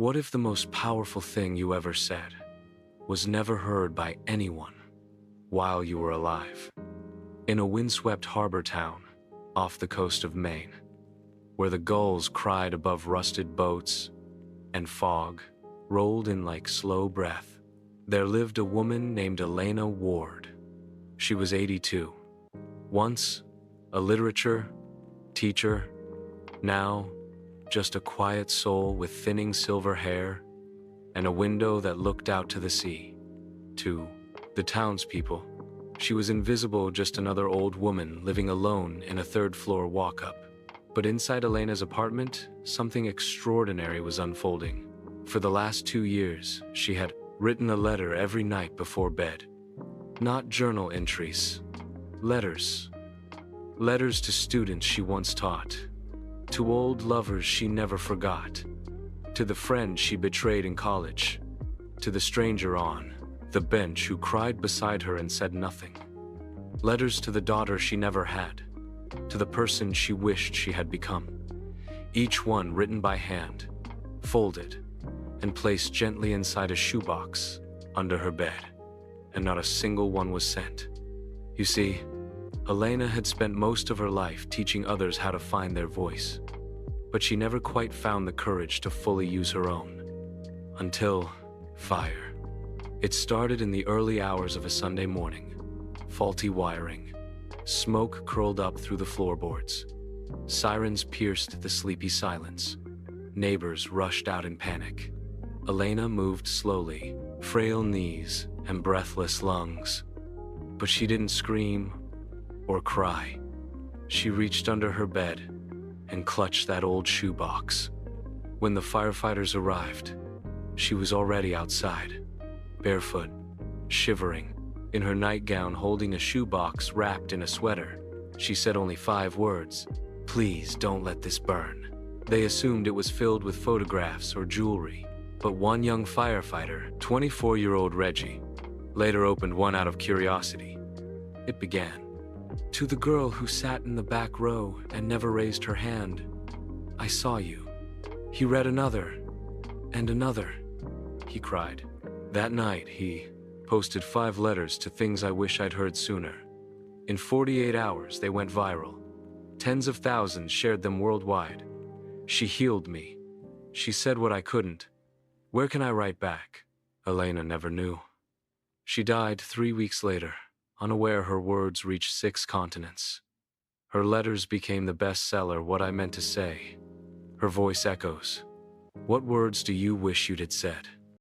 What if the most powerful thing you ever said was never heard by anyone while you were alive? In a windswept harbor town off the coast of Maine, where the gulls cried above rusted boats and fog rolled in like slow breath, there lived a woman named Elena Ward. She was 82. Once a literature teacher, now just a quiet soul with thinning silver hair and a window that looked out to the sea. To the townspeople, she was invisible, just another old woman living alone in a third-floor walk-up. But inside Elena's apartment, something extraordinary was unfolding. For the last 2 years, she had written a letter every night before bed. Not journal entries, letters. Letters to students she once taught, to old lovers she never forgot, to the friend she betrayed in college, to the stranger on the bench who cried beside her and said nothing. Letters to the daughter she never had, to the person she wished she had become. Each one written by hand, folded, and placed gently inside a shoebox under her bed, and not a single one was sent. You see, Elena had spent most of her life teaching others how to find their voice, but she never quite found the courage to fully use her own. Until fire. It started in the early hours of a Sunday morning. Faulty wiring. Smoke curled up through the floorboards. Sirens pierced the sleepy silence. Neighbors rushed out in panic. Elena moved slowly, frail knees and breathless lungs. But she didn't scream or cry. She reached under her bed and clutched that old shoebox. When the firefighters arrived, she was already outside, barefoot, shivering, in her nightgown holding a shoebox wrapped in a sweater. She said only 5 words: "Please don't let this burn." They assumed it was filled with photographs or jewelry, but one young firefighter, 24-year-old Reggie, later opened one out of curiosity. It began. "To the girl who sat in the back row and never raised her hand, I saw you." He read another, and another, he cried. That night, he posted 5 letters to things I wish I'd heard sooner. In 48 hours, they went viral. Tens of thousands shared them worldwide. She healed me. She said what I couldn't. Where can I write back? Elena never knew. She died 3 weeks later, unaware her words reached 6 continents. Her letters became the bestseller, What I Meant to Say. Her voice echoes. What words do you wish you'd had said?